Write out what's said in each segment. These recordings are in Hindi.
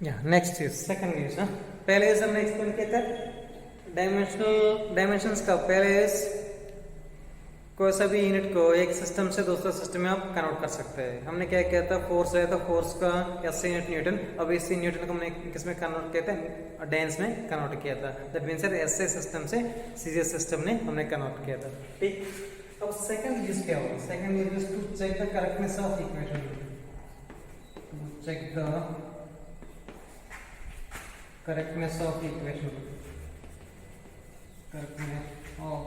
या नेक्स्ट इज सेकंड इज पहले इज हमने एक्सप्लेन किया था डायमेंशंस का। पहले इज कोई सा भी यूनिट को एक सिस्टम से दूसरे सिस्टम में आप कन्वर्ट कर सकते हैं। हमने क्या किया था, फोर्स है तो फोर्स का एस यूनिट न्यूटन, अब इस न्यूटन को हमने किस में कन्वर्ट किया था, डेंस में कन्वर्ट किया था। दैट मीन्स एस सिस्टम से सीजीएस सिस्टम ने हमने कन्वर्ट किया था। ठीक, अब सेकंड यूज क्या होगा, second use is to check the correctness of equation, check the correctness of equation, correctness of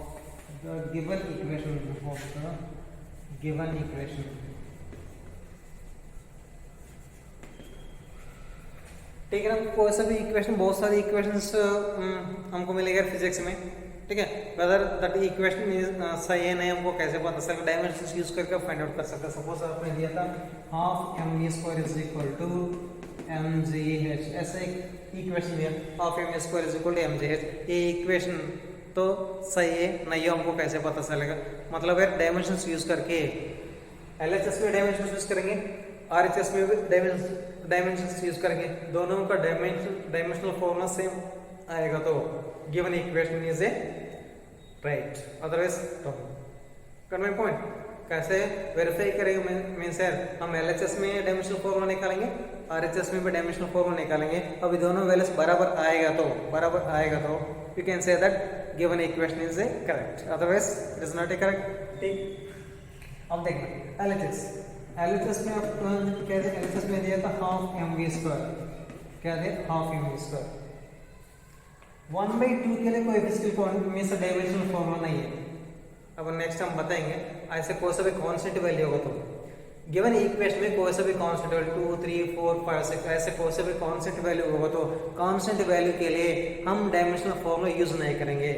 the given equation, of the given equation। ठीक है ना, कोई सा भी इक्वेशन, बहुत सारी इक्वेशंस हमको मिलेगा फिजिक्स में। ठीक है, वेदर दैट इक्वेशन इज सही है नहीं, हमको कैसे पता चलेगा, डायमेंशंस यूज करके फाइंड आउट कर सकते हैं। सपोज आपने दिया था half M V square is equal to M G H, ऐसे एक इक्वेशन दिया, half M square is equal to M G H. ये इक्वेशन तो सही है नहीं है, हमको कैसे पता चलेगा, मतलब यार डायमेंशंस यूज करके एलएचएस में डायमेंशंस यूज करेंगे, आरएचएस में भी डायमेंशंस यूज करेंगे, दोनों का डायमेंशनल फॉर्मूला सेम आएगा तो given equation is a right, otherwise wrong. Got my point? कैसे वेरीफाई करेंगे, मीन्स यार हम एलएचएस में डायमेंशनल फॉर्मूला निकालेंगे, आरएचएस में भी डायमेंशनल फॉर्मूला निकालेंगे, अभी दोनों वैल्यूज बराबर आएगा तो you can say that given equation is A correct, otherwise it is not A correct. ठीक, अब देखना एलएचएस में आप क्या थे, एलएचएस में दिया था हाफ एम वी स्क्वायर, क्या थे, हाफ एम वी स्क्वायर। 1/2 के लिए कोई फिजिकल मीन्स डायमेंशनल फॉर्मूला नहीं है। अब नेक्स्ट हम बताएंगे, ऐसे कोई सा भी कांस्टेंट वैल्यू होगा तो गिवन इक्वेशन में कोई सा भी कांस्टेंट वैल्यू 2 3 4 5 6 ऐसे कोई सा भी कांस्टेंट वैल्यू होगा तो कांस्टेंट वैल्यू के लिए हम डायमेंशनल फॉर्मूला यूज नहीं करेंगे।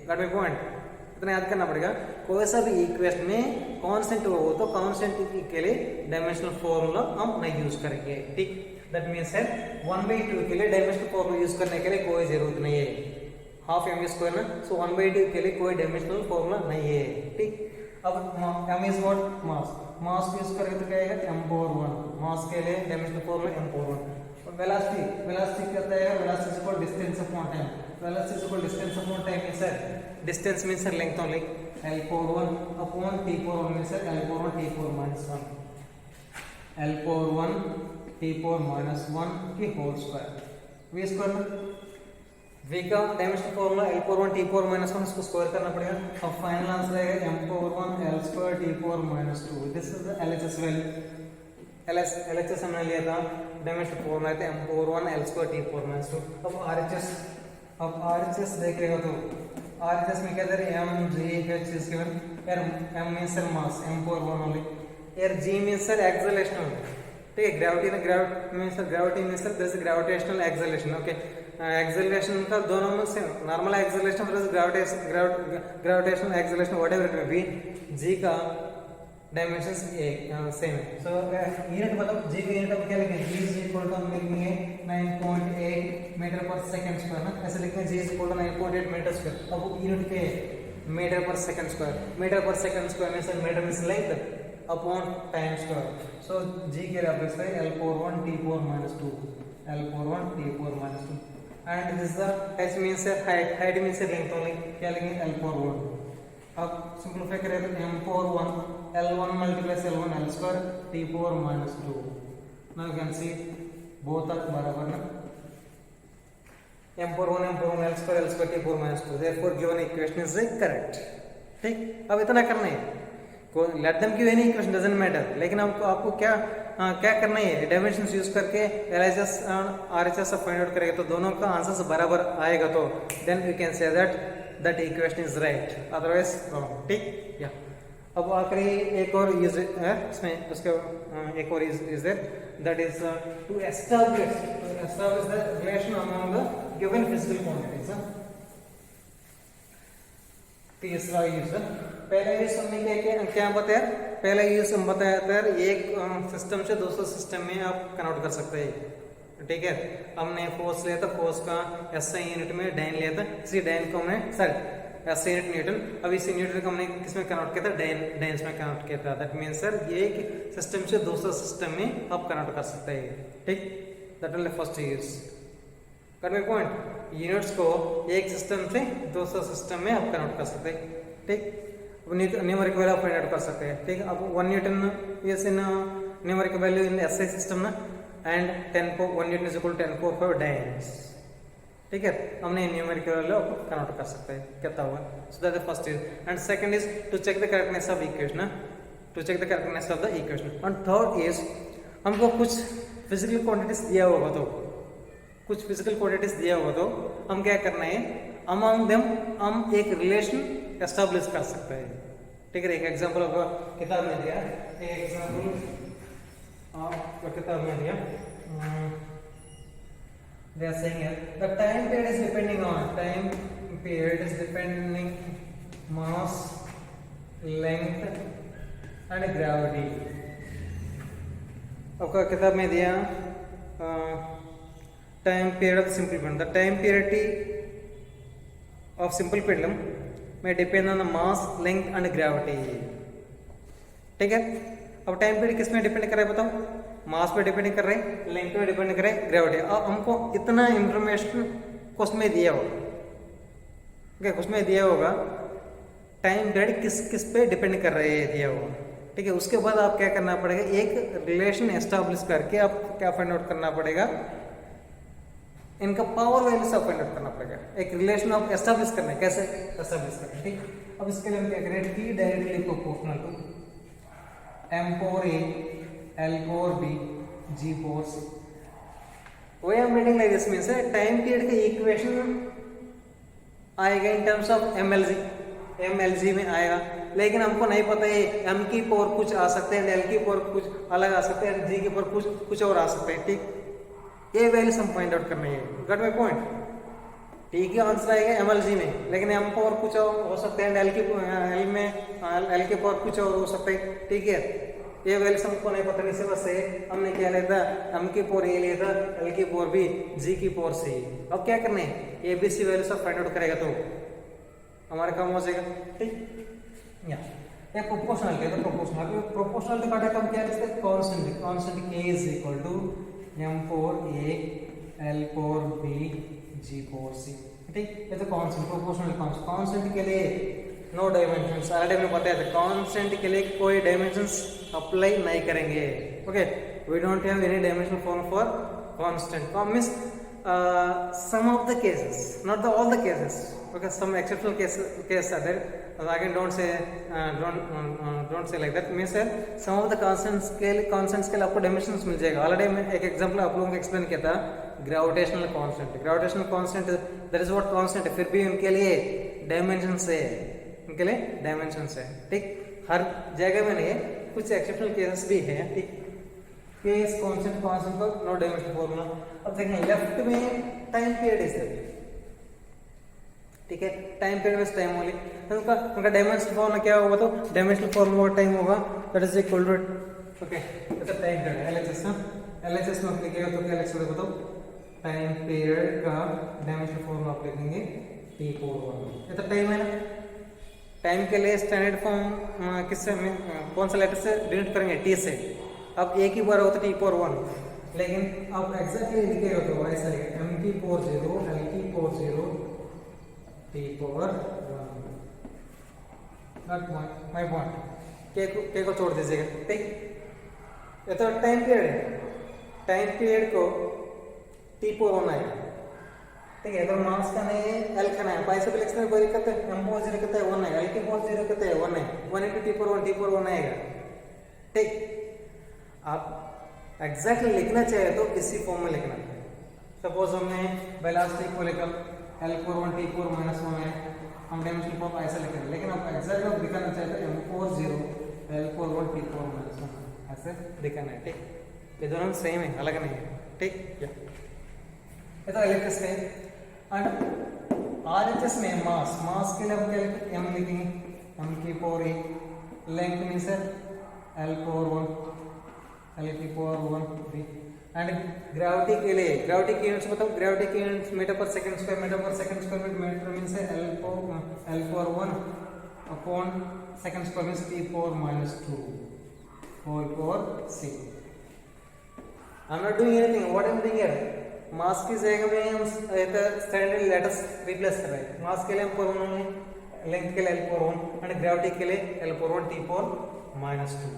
Got my point? इतना याद करना पड़ेगा, कोई सा भी इक्वेशन में कांस्टेंट हो तो कांस्टेंट के लिए डायमेंशनल फॉर्मूला हम नहीं यूज करेंगे। ठीक, दैट मीन्स है 1/2 के लिए डायमेंशनल फॉर्मूला यूज करने के लिए कोई जरूरत नहीं है, हाफ एम स्क्वायर ना, सो 1/2 के लिए कोई डायमेंशनल फॉर्मूला नहीं है। ठीक, अब m is what, mass use करेंगे तो क्या आएगा, m/1, मास के लिए डायमेंशनल फॉर्मूला m/1। और वेलोसिटी कहता है velocity is equal distance upon time, velocity is equal distance upon time means distance means length only, l/1 upon t/1 means l/1 t/-1, l/1 t/-1 की होल स्क्वायर, v स्क्वायर में v का डायमेंशनल फॉर्मूला l/1 t/-1, इसको स्क्वायर करना पड़ेगा। अब फाइनल आंसर आएगा m/1 l² t/-2। This is the LHS value. LHS हमने लिया था, डायमेंशनल फॉर्मूला था m/1 l² t/-2। अब आरएचएस देख रहे हो तो आरएचएस में क्या दे रहे m g h is given, m means mass, m/1 only, यार g मींस एक्सेलरेशन। ठीक है, gravity means this gravitational acceleration. Okay, acceleration का दोनों में same, normal acceleration plus gravitational acceleration whatever it may be, G का डायमेंशंस सेम है। सो यूनिट मतलब जी का यूनिट हम क्या लिखेंगे, जी इज इक्वल टू हम लिखेंगे 9.8 मीटर पर सेकंड स्क्वायर ना, ऐसे लिखते हैं g is equal to 9.8 metre square. अब यूनिट के मीटर पर सेकंड स्क्वायर, मीटर पर second square means metre means length upon time square. So g के रेफरेंस है l/1 t/-2, l/1 t/-2, and this is the h means height means length only, क्या लेंगे l/1। अब सिंपलीफाई करें तो m/1 l1 multiplies l1 l square t/-2। now you can see both are बराबर ना, m/1 l square t/-2, therefore given equation is correct। ठीक, अब इतना करना है, let them give any equation doesn't matter, लेकिन आपको क्या करना है, डायमेंशंस यूज करके एलएचएस और आरएचएस फाइंड आउट करेंगे तो दोनों का आंसर बराबर आएगा तो then you can say that equation is right, otherwise wrong. ठीक, या अब आखिरी एक और यूज है इसमें, उसके एक और use there, that is to establish the relation among the given physical quantities. तीसरा यूज, पहले यूज हमने क्या बताया, पहले यूज हम बताया था एक सिस्टम से दूसरे सिस्टम में आप कन्वर्ट कर सकते हैं। ठीक है, हमने फोर्स लिया था, फोर्स का एसआई यूनिट में डाइन लिया था, इसी डाइन को हमने सर एसआई यूनिट न्यूटन, अब इसी न्यूटन को हमने किसमें कन्वर्ट किया था, डाइन्स में कन्वर्ट किया था। दैट मीन्स सर ये एक सिस्टम से दूसरे सिस्टम में आप कन्वर्ट कर सकते हैं। ठीक, that will first use. Got my point? Units को एक सिस्टम से दूसरे सिस्टम में आप कन्वर्ट कर सकते हैं, ठीक। न्यूमेरिक वैल्यू आप फाइंड आउट कर सकते हैं, ठीक। अब 1 newton is in numeric value in SI system ना, and 1 newton is equal to 10^4 dynes, ठीक है। हमने न्यूमेरिक वैल्यू कन्वर्ट कर सकते हैं, कितना होगा। So that the first is, and second is to check the correctness of equation, to check the correctness of the equation. And third is, हमको कुछ फिजिकल क्वांटिटीज दिया होगा तो, कुछ फिजिकल क्वांटिटीज दिया होगा तो हम क्या करना है, अमंग देम हम एक रिलेशन एस्टैब्लिश कर सकते हैं, ठीक है। एक एग्जांपल आपको किताब में दिया, एक एग्जांपल आपको किताब में दिया, they are saying here the time period is depending mass, length and gravity। आपका किताब में दिया time period of simple pendulum, the time period of simple pendulum में depend on the mass, length and gravity, ठीक है। अब टाइम पीरियड किस में डिपेंड कर रहा है बताओ? मास पे डिपेंड कर रहे हैं, लेंथ पे डिपेंड कर रहे हैं, ग्रेविटी। अब हमको इतना इंफॉर्मेशन क्वेश्चन में दिया होगा, ठीक है, क्वेश्चन में दिया होगा टाइम पीरियड किस किस पे डिपेंड कर रहे हैं दिया होगा, ठीक है। उसके बाद आप क्या करना पड़ेगा, एक रिलेशन एस्टैब्लिश करके आप क्या फाइंड आउट करना पड़ेगा, इनका पावर वैल्यू से फाइंड आउट करना पड़ेगा, एक रिलेशन आप एस्टैब्लिश करना है, कैसे एस्टैब्लिश करना है, ठीक। अब इसके लिए हम क्या करें, T directly proportional to M4A L4B G4C। Why I am writing like this means time period का इक्वेशन आएगा इन टर्म्स ऑफ MLG में आएगा, लेकिन हमको नहीं पता है M की पावर कुछ आ सकते हैं, L की पावर कुछ अलग आ सकते हैं, G की पावर कुछ और आ सकते हैं, ठीक। ये वैल्यूज हम फाइंड आउट करना है, गॉट माय पॉइंट? T की आंसर आएगा MLG में, लेकिन M पावर कुछ और हो सकते हैं, L की पावर कुछ और हो सकते हैं, ठीक है। ये वैल्यूज हमको नहीं पता, इसी वजह से हमने क्या लिया था, M की पावर A लिया था, L की पावर B, G की पावर C। अब क्या करना है, ABC वैल्यू सब फाइंड आउट करेगा तो हमारा काम हो जाएगा, ठीक। या प्रोपोर्शनल के, तो प्रोपोर्शनल तो काटा कम क्या है, constant K is equal to M4A L4B G4C, ठीक। ये तो कांस्टेंट, प्रोपोर्शनल कांस्टेंट के लिए नो डायमेंशंस, ऑलरेडी हमने बताया था, कांस्टेंट के लिए कोई डायमेंशंस अप्लाई नहीं करेंगे, okay. We don't have any dimensional form for constant. Means some of the cases, not all the cases, okay, some exceptional cases are there, again don't say like that, means some of the constants के लिए आपको डायमेंशंस मिल जाएगा। ऑलरेडी मैं एक एग्जांपल आप लोगों को एक्सप्लेन किया था, gravitational constant that is what constant है, फिर भी उनके लिए डायमेंशंस है, ठीक। हर जगह में नहीं है, कुछ एक्सेप्शनल केसेस भी है, ठीक। केस कांस्टेंट का नो डायमेंशनल फॉर्मूला। अब देखें लेफ्ट में टाइम पीरियड इज देयर, ठीक है, टाइम पीरियड में टाइम ओनली, उनका डायमेंशनल फॉर्मूला क्या होगा, तो डायमेंशनल फॉर्मूला टाइम होगा that is equal to, okay, तो टाइम पीरियड LHS ना, LHS में आप लिखिएगा तो क्या लिख सकते हो, बताओ, टाइम पीरियड का डायमेंशनल फॉर्मूला आप लिखेंगे T4, ये तो टाइम है ना। टाइम के लिए स्टैंडर्ड फॉर्म किससे, कौन सा लेटर से डिनोट करेंगे, T से। अब एक ही बार होता है T4, लेकिन आप एग्जैक्टली लिखेगा तो ऐसा लिखेगा M की पावर 0, L की power 0, T4 not my point, के को छोड़ दीजिएगा, ठीक। ये तो टाइम पीरियड है, टाइम पीरियड को T4 है, ठीक है। तो मास का नहीं है, L का नहीं है, पैसे भी लिखने में कोई दिक्कत है, M पावर 0 कितना है 1 है, L की पावर 0 कितना है 1 है, 1 into T4 आएगा, ठीक। आप एग्जैक्टली लिखना चाहे तो इसी फॉर्म में लिखना। सपोज हमने वेलोसिटी को लेकर L41 T4 -1 है, हम डायमेंशनल फॉर्म ऐसा लिखेंगे, लेकिन आप एग्जैक्टली आप दिखाना चाहते हैं M40 L41 T4 -1 ऐसे दिखाना है, ठीक। ये दोनों सेम है, अलग नहीं है, ठीक। ये तो इलेक्ट्रिस है। एंड RHS में मास के लिए हम क्या लिखेंगे, M लिखेंगे, M की power A, length means L41 की पावर 1 एंड ग्रेविटी के लिए, ग्रेविटी की यूनिट्स बताओ, ग्रेविटी की यूनिट्स मीटर पर second square, metre means L41 upon second square means T4 -2 whole power 6, I'm not doing anything. What I'm doing here? Mass की जगह में हम स्टैंडर्ड लेटर्स रिप्लेस कर रहे हैं. मास के लिए हम L4 लेंथ के लिए L4 और ग्रेविटी के लिए L4 T4 -2.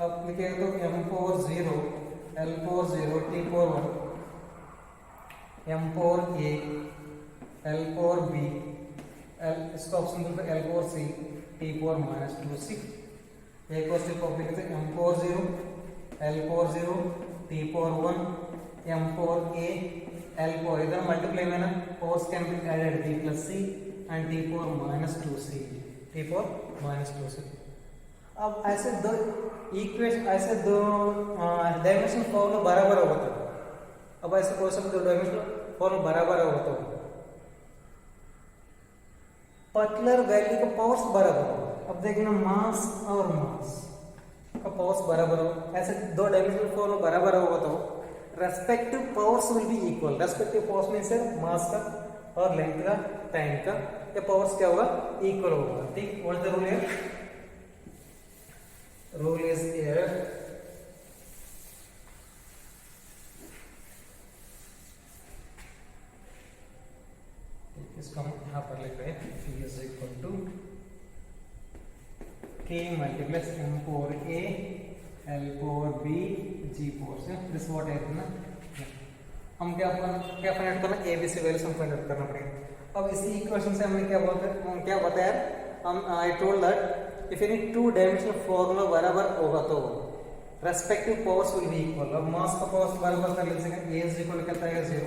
अब लिखेंगे तो M40 L40 T4 M4A L4B इसका ऑप्शन बोलते हैं L4C T4 -2C. एक और स्टेप कॉपी करते हैं M40 L40 T41 M4A L4 इधर मल्टीप्लाई में ना force can be added B plus C and T4 -2C T4 -2C. अब ऐसे दो इक्वेशन ऐसे दो डायमेंशन फॉर्मूला बराबर होगा तो अब ऐसे कोई सब दो डायमेंशन फॉर्मूला बराबर होगा तो पर्टिकुलर वैल्यू का पावर्स बराबर हो. अब देखना मास और मास का पावर्स बराबर हो. ऐसे दो डायमेंशनल फॉर्मूला बराबर होगा तो respective powers will be equal. Respective powers means mass का और लेंथ का टाइम का ये पावर्स क्या होगा इक्वल होगा. ठीक. What the rule here? Rule is here इसको हम यहाँ पर लिख रहे हैं P is equal to K multiplies M4A L4B G4 से दिस व्हाट है ना. हम क्या फाइंड करना ABC वैल्यूज हम फाइंड आउट करना पड़ेगा. अब इसी इक्वेशन से हमने क्या बताया हम I told that if any two dimensional formula बराबर होगा तो respective powers will be equal. अब मास का पावर्स बराबर कर लीजिएगा. A इज इक्वल करता है 0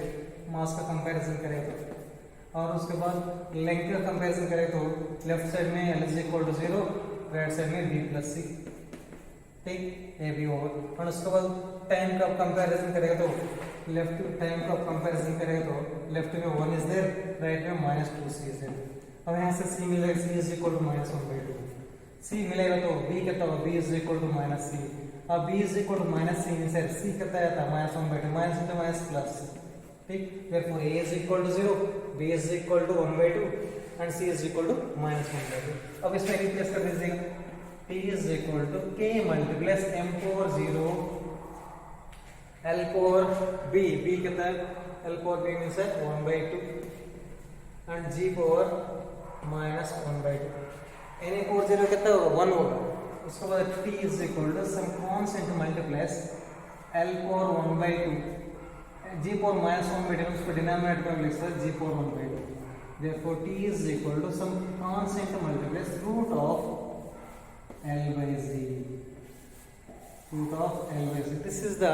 मास का कंपैरिजन करेगा और उसके बाद लेंथ का कंपैरिजन करें तो लेफ्ट साइड में L is equal to 0 right side में B plus C. ठीक. ये भी होगा. और उसके बाद टाइम का कंपैरिजन करेगा तो लेफ्ट टाइम का कंपैरिजन करेगा तो लेफ्ट में 1 इज देयर राइट में -2C इज देयर. अब यहाँ से C मिलेगा C is equal to -1/2. C मिलेगा तो B कितना होगा B is equal to -C. अब B is equal to -C means C कितना आता है -1/2 माइनस into माइनस प्लस. ठीक. therefore A is equal to 0 B is equal to 1/2 and C is equal to -1/2. अब इसमें रिप्लेस कर दीजिएगा. P is equal to K multiplies M40 L4B B कितना है L4B means 1/2 and G4 -1/2. Na40 कितना होगा 1 होगा. उसके बाद T is equal to some constant multiplies L4 1/2 G4 -1/2 उसको डिनोमिनेटर में लिख सकते G4 1/2. therefore T is equal to some constant multiplies root of L by Z. Root of L by Z. This is the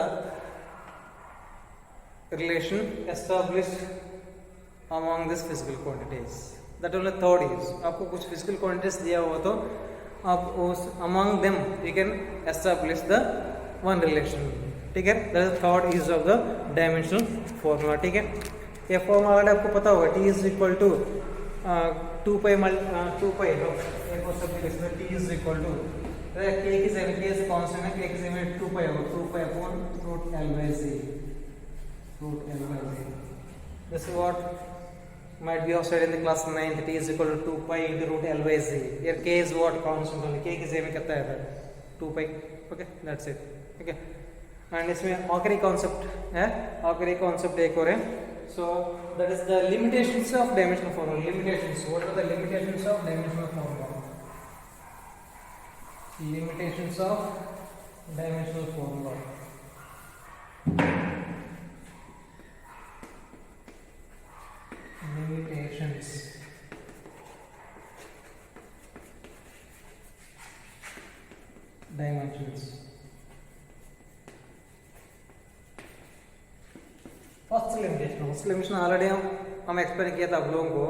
relation established among these physical quantities. That only third is. आपको कुछ physical quantities दिया हुआ तो आप उस among them you can establish the one relation. ठीक है. That is third is of the dimensional formula. ठीक है. ये फॉर्मूला अगर आपको पता होगा T is equal to 2 pi एक और सब लिखना T is equal to K की जगह K is constant है K की जगह 2 pi होगा 2 pi upon root L by Z. root L by Z. This is what might be also studied in the class 9th. T is equal to 2 pi into root L by Z. Here K is what constant only. K की जगह में कितना है 2 pi. Okay, that's it. Okay. And इसमें आखिरी कॉन्सेप्ट है. आखिरी कॉन्सेप्ट एक और है. So that is the limitations of dimensional formula. Limitations. What are the limitations of dimensional formula? Limitations of dimensional formula. Limitations. Dimensions. First limitation already हम एक्सप्लेन किया था आप लोगों को.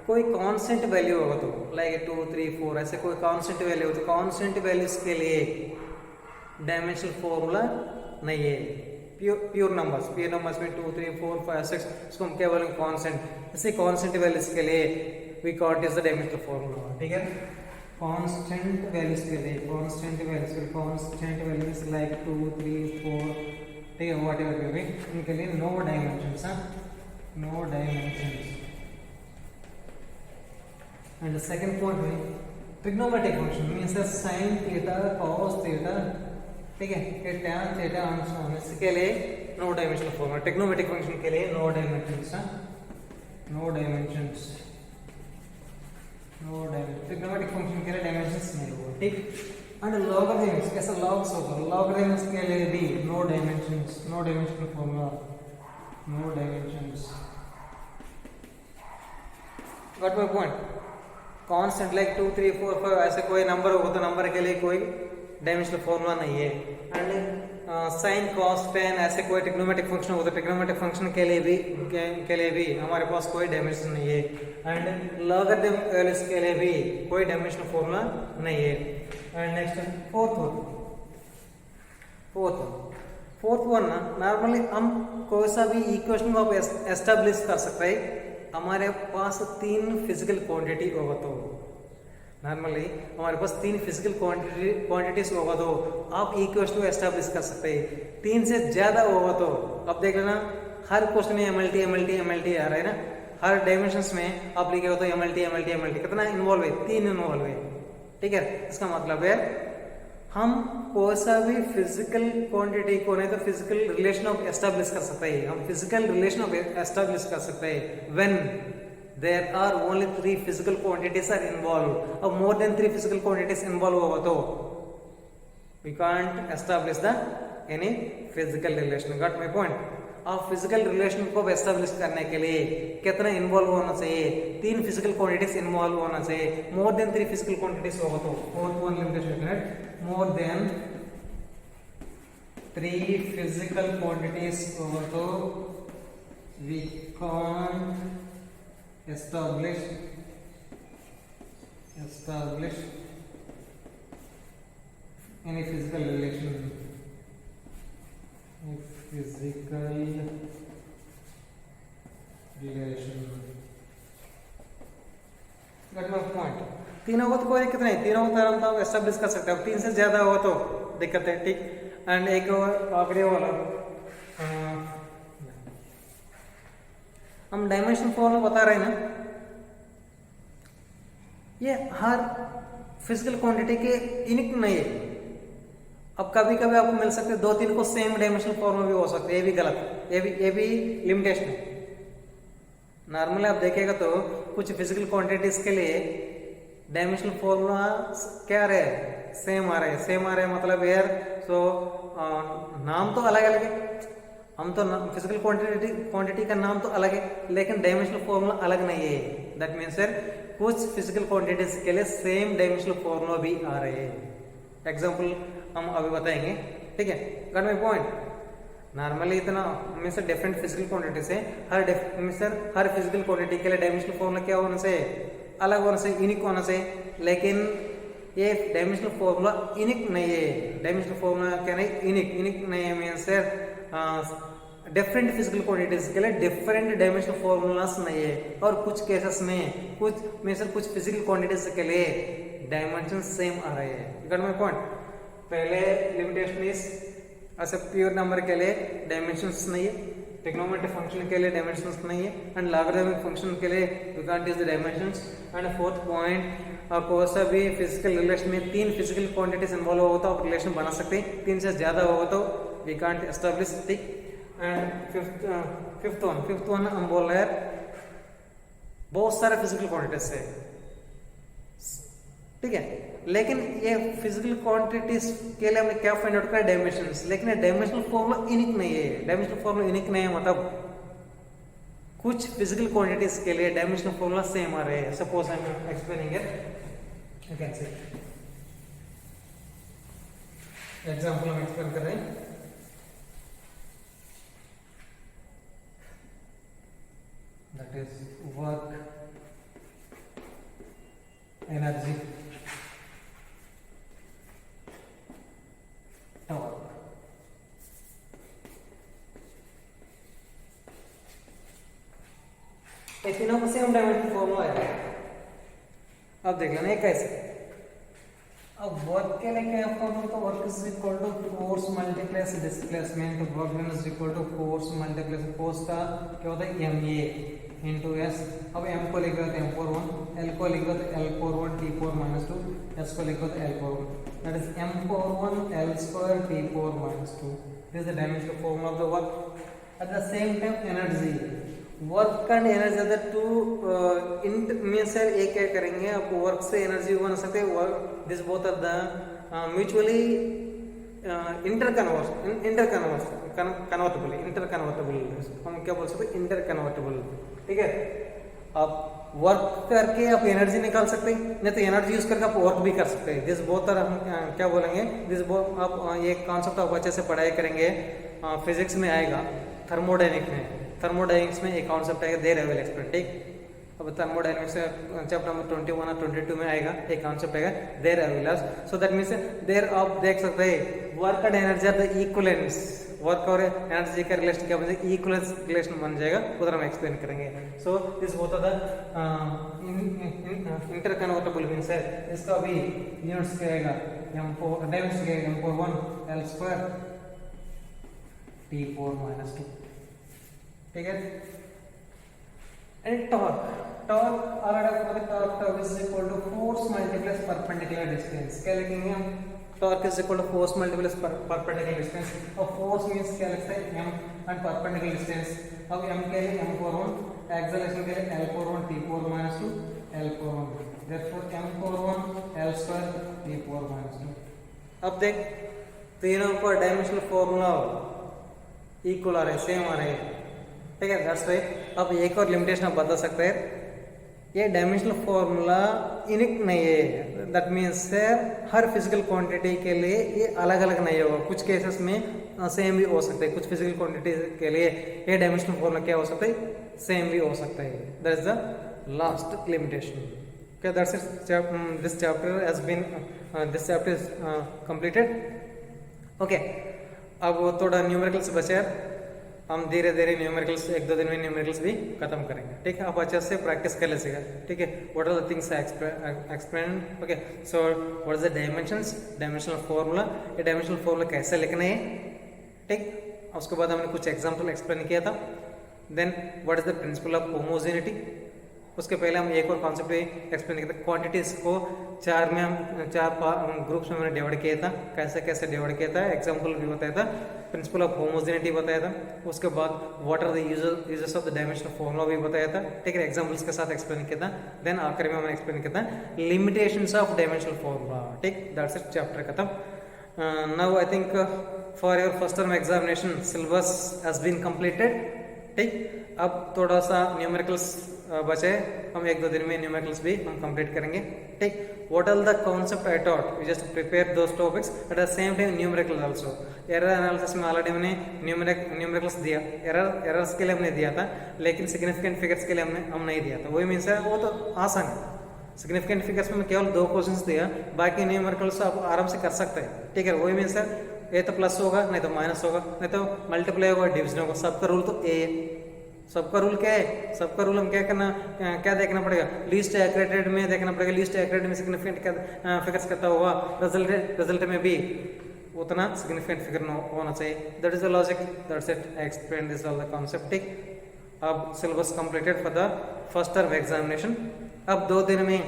कोई कांस्टेंट वैल्यू होगा तो लाइक 2 3 4 ऐसे कोई कांस्टेंट वैल्यू हो तो कांस्टेंट वैल्यूज के लिए डायमेंशनल फॉर्मूला नहीं है. प्योर नंबर्स में 2 3 4 5 6 इसको हम क्या बोलेंगे कांस्टेंट. ऐसे कांस्टेंट वैल्यूज के लिए we call it the dimensional formula. ठीक है. कांस्टेंट वैल्यूज के लिए कांस्टेंट वैल्यूज लाइक 2 3 4 ठीक है व्हाट एवर मे बी इनके लिए no dimensions. No dimensions. And the second point में trigonometric function means sin theta cos theta ठीक है, ये tan थीटा आंसर इसके लिए no dimensional formula, trigonometric function के लिए no dimensions, no dimensions, no dimension, trigonometric function के लिए डायमेंशंस नहीं होगा, ठीक। एंड लॉगरिथम्स कैसा लॉग्स होगा, लॉगरिथम्स के लिए भी no dimensions, no dimensional formula, no dimensions. Got my point. Constant like 2 3 4 5 ऐसे कोई नंबर होगा तो नंबर के लिए कोई डायमेंशनल फॉर्मूला नहीं है। एंड साइन कॉस टेन ऐसे कोई ट्रिग्नोमेट्रिक फंक्शन होगा तो ट्रिग्नोमेट्रिक फंक्शन के लिए भी हमारे पास कोई डायमेंशन नहीं है। एंड लॉगरिथम के लिए भी कोई डायमेंशनल फॉर्मूला नहीं है। एंड नेक्स्ट फोर्थ वन ना, नॉर्मली हम कोई सा भी इक्वेशन को एस्टेब्लिश कर सकते हैं हमारे पास 3 फिजिकल क्वांटिटी होगा तो। नॉर्मली हमारे पास 3 फिजिकल क्वांटिटीज होगा तो आप इक्वेशन को एस्टेब्लिश कर सकते हैं। 3 से ज्यादा होगा तो अब देख लेना, हर क्वेश्चन में एमएलटी आ रहा है ना, हर डायमेंशंस में आप लिखे हो तो एमएलटी कितना इन्वॉल्व है, 3 इन्वॉल्व है, ठीक है। इसका मतलब है हम कोई सा भी फिजिकल क्वांटिटी को नहीं तो फिजिकल रिलेशन ऑफ एस्टेब्लिश कर सकते हैं। हम फिजिकल रिलेशन ऑफ एस्टेब्लिश कर सकते हैं when there are only 3 physical quantities are involve. अब more than 3 physical quantities involve होगा तो we can't establish the any physical relation. Got my point. आप फिजिकल रिलेशन को एस्टेब्लिश करने के लिए कितना इन्वॉल्व होना चाहिए, 3 फिजिकल क्वांटिटीज इन्वॉल्व होना चाहिए। मोर देन 3 फिजिकल क्वांटिटीज होगा तो fourth one limitation, more than 3 physical quantities over तो we can't establish any physical relation, Got my point. 3 होगा तो कोई दिक्कत नहीं, 3 होगा तो हम एस्टेब्लिश कर सकते हैं। 3 से ज्यादा होगा तो दिक्कत है, ठीक। एंड एक आखिरी वाला हम डायमेंशन फॉर्मूला बता रहे हैं ना, ये हर फिजिकल क्वांटिटी के यूनिक नहीं है। अब कभी कभी आपको मिल सकते हैं 2-3 को सेम डायमेंशनल फॉर्मूला भी हो सकते हैं, ये भी गलत, ये भी लिमिटेशन है। नॉर्मली आप देखेगा तो कुछ फिजिकल क्वांटिटीज के लिए डायमेंशनल फॉर्मूला क्या आ रहे हैं, सेम आ रहे हैं मतलब यार तो नाम तो अलग अलग है। हम तो फिजिकल क्वांटिटी का नाम तो अलग है लेकिन डायमेंशनल फॉर्मूला अलग नहीं है। दैट मीन्स सर कुछ फिजिकल क्वांटिटीज के लिए सेम डायमेंशनल फॉर्मूला भी आ रहे हैं। एग्जांपल हम अभी बताएंगे, ठीक है। Got my point. नॉर्मली इतना मीन्स डिफरेंट फिजिकल क्वांटिटीज है, हर फिजिकल क्वांटिटी के लिए डायमेंशनल फॉर्मूला क्या होना चाहिए, अलग होना चाहिए, यूनिक होना चाहिए। लेकिन ये डायमेंशनल फॉर्मूला यूनिक नहीं है। डायमेंशनल फॉर्मूला क्या नहीं, यूनिक नहीं है। मीन्स डिफरेंट फिजिकल क्वांटिटीज के लिए डिफरेंट डायमेंशनल फॉर्मूलास नहीं है। और कुछ केसेस में कुछ फिजिकल क्वांटिटीज के लिए डायमेंशन सेम आ रहे हैं। Got my point. पहले लिमिटेशन इज ऐसे प्योर नंबर के लिए डायमेंशंस नहीं है, ट्रिग्नोमेट्रिक फंक्शन के लिए डायमेंशंस नहीं है, एंड लॉगरिथमिक फंक्शन के लिए we can't use the dimensions. And fourth point, कोई सा भी फिजिकल रिलेशन में 3 फिजिकल क्वांटिटीज इन्वॉल्व होगा तो आप रिलेशन बना सकते हैं, 3 से ज्यादा होगा तो वी कांट एस्टेब्लिश, ठीक। एंड फिफ्थ वन हम बोल रहे हैं बहुत सारे फिजिकल क्वांटिटीज है, ठीक है। लेकिन ये फिजिकल क्वांटिटीज के लिए हमने क्या फाइंड आउट करा, डायमेंशंस। लेकिन डायमेंशनल फॉर्मूला यूनिक नहीं है। डायमेंशनल फॉर्मूला यूनिक नहीं है मतलब कुछ फिजिकल क्वांटिटीज के लिए डायमेंशनल फॉर्मूला सेम आ रहे हैं। Suppose I am explaining it, you can see example हम एक्सप्लेन कर रहे हैं। That is work energy torque. तीनों को सेम डायमेंशनल फॉर्मूला है। अब देख लेना कैसे। अब वर्क के लिए क्या फॉर्मूला था, work is equal to force multiplies displacement, work done is equal to force multiplies force का क्या होता है ma इंटू एस। अब m को लिख रहे थे m41, l को लिख रहे थे l41 t4 minus 2, s को लिख रहे थे l41, that is m41 l square t4 minus 2. This is the dimensional formula of the work. At the same time energy, work and energy other to इंट में सर एक क्या करेंगे, आप वर्क से एनर्जी बन सकते हैं, work this both are the mutually interconvertible हम क्या बोल सकते हैं, इंटरकन्वर्टेबल। ठीक है, आप वर्क करके आप एनर्जी निकाल सकते हैं, नहीं तो एनर्जी यूज करके आप वर्क भी कर सकते हैं। दिस बोथ आर हम क्या बोलेंगे, दिस बोथ आप ये कॉन्सेप्ट आप अच्छे से पढ़ाई करेंगे, फिजिक्स में आएगा, थर्मोडायनेमिक्स में एक कॉन्सेप्ट आएगा, देयर आई विल एक्सप्लेन। ठीक, अब थर्मोडायनेमिक्स चैप्टर नंबर 21 और 22 में आएगा, एक कॉन्सेप्ट आएगा there I will. So that means there आप देख सकते हैं work and energy are the equivalence, work और एनर्जी का रिलेशन क्या बन जाएगा, इक्विवेलेंस रिलेशन बन जाएगा, उधर हम एक्सप्लेन करेंगे। So this both are the interconvertible means है, इसका भी यूनिट्स क्या आएगा, m4 डायमेंशन क्या आएगा, m41 l square t4 minus 2। ठीक है, and torque already torque is equal to force multiplies perpendicular distance. क्या लिखेंगे हम, torque is equal to force multiplies perpendicular distance, और फोर्स मींस क्या लिखते हैं m एंड परपेंडिकुलर डिस्टेंस। अब m के लिए m41, एक्सेलरेशन के लिए l41 t4 minus 2 l41, therefore m41 l square t4 minus 2। अब देख तीनों पर डायमेंशनल फॉर्मूला इक्वल आ रहे, सेम आ रहे हैं। ठीक है, दैट्स राइट। अब एक और लिमिटेशन आप बता सकते हैं, ये डायमेंशनल फॉर्मूला यूनिक नहीं है, that means her physical quantity के लिए ये अलग अलग नहीं होगा, कुछ केसेस में सेम भी हो सकते हैं, कुछ फिजिकल क्वांटिटी के लिए ये डायमेंशनल फॉर्मूला क्या हो सकता है, सेम भी हो सकता है। That is the last limitation. Okay, that's it. This chapter has been this chapter is completed. Okay, अब थोड़ा न्यूमेरिकल्स बचे हैं, हम धीरे धीरे न्यूमेरिकल्स एक दो दिन में न्यूमेरिकल्स भी खत्म करेंगे। ठीक है, आप अच्छे से प्रैक्टिस कर लीजिएगा। ठीक है, what are the things explain. Okay, so what is the dimensions, dimensional formula, ये डायमेंशनल फॉर्मूला कैसे लिखना है। ठीक, उसके बाद हमने कुछ एग्जाम्पल एक्सप्लेन किया था। Then what is the principle of homogeneity, उसके पहले हम एक और कॉन्सेप्ट एक्सप्लेन किया था, क्वांटिटीज को चार ग्रुप्स में मैंने डिवाइड किया था, कैसे कैसे डिवाइड किया था, एग्जांपल भी बताया था, प्रिंसिपल ऑफ होमोजेनिटी बताया था। उसके बाद what are the uses of the dimensional formula भी बताया था। ठीक है, एग्जांपल्स के साथ एक्सप्लेन किया था। देन आखिर में मैंने एक्सप्लेन किया था लिमिटेशंस ऑफ डायमेंशनल फॉर्मूला। ठीक, दैट्स इट, चैप्टर खत्म। Now I think for your first term examination syllabus has been completed. ठीक, अब थोड़ा सा न्यूमेरिकल्स बचे, हम एक दो दिन में न्यूमेरिकल्स भी हम कंप्लीट करेंगे। ठीक, what are the concept I taught, we just prepare those topics at the same time numerical also. Error analysis में ऑलरेडी हमने न्यूमेरिकल्स दिया, एरर्स के लिए हमने दिया था, लेकिन सिग्निफिकेंट फिगर्स के लिए हम नहीं दिया था। वही मीन्स है वो तो आसान है, सिग्निफिकेंट फिगर्स में केवल 2 क्वेश्चंस दिया, बाकी न्यूमेरिकल्स आप आराम से कर सकते हैं। ठीक है, वही मीन्स है ए तो प्लस होगा, नहीं तो माइनस होगा, नहीं तो मल्टीप्लाई होगा, डिविजन होगा, सबका रूल तो ए है। सबका रूल क्या है, सबका रूल हम क्या देखना पड़ेगा, लीस्ट एक्यूरेट में देखना पड़ेगा, लीस्ट एक्यूरेट में सिग्निफिकेंट फिगर्स कितना होगा, रिजल्ट में भी उतना सिग्निफिकेंट फिगर होना चाहिए। That is the logic, that's it, I explain this all the concept. ठीक, अब syllabus completed for the first term examination. अब 2 दिन में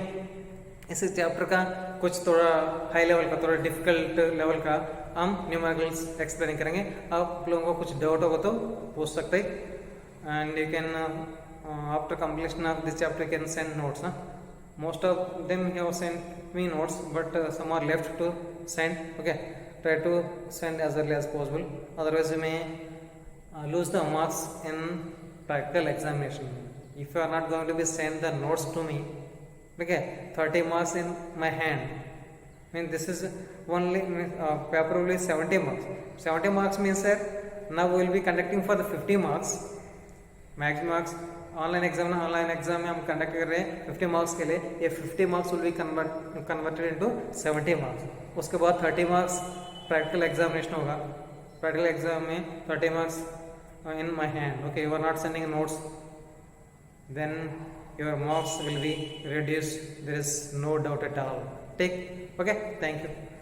इस चैप्टर का कुछ थोड़ा हाई लेवल का, थोड़ा डिफिकल्ट लेवल का हम न्यूमेरिकल्स एक्सप्लेन करेंगे। आप लोगों को कुछ डाउट होगा तो पूछ सकते हैं, and you can after completion of this chapter you can send notes. Most of them have sent me notes, but some are left to send. Okay, try to send as early as possible, otherwise you may lose the marks in practical examination. If you are not going to be send the notes to me, okay, 30 marks in my hand, I mean this is only paper will be 70 marks. 70 marks means that now we will be conducting for the 50 marks, max marks. Online exam में हम कंडक्ट कर रहे हैं 50 मार्क्स के लिए, ये 50 marks will be converted into 70 marks. उसके बाद 30 मार्क्स प्रैक्टिकल एग्जामिनेशन होगा, प्रैक्टिकल एग्जाम में 30 marks in my hand. Okay, you are not sending notes, then your marks will be reduced, there is no doubt at all. take. Okay, thank you.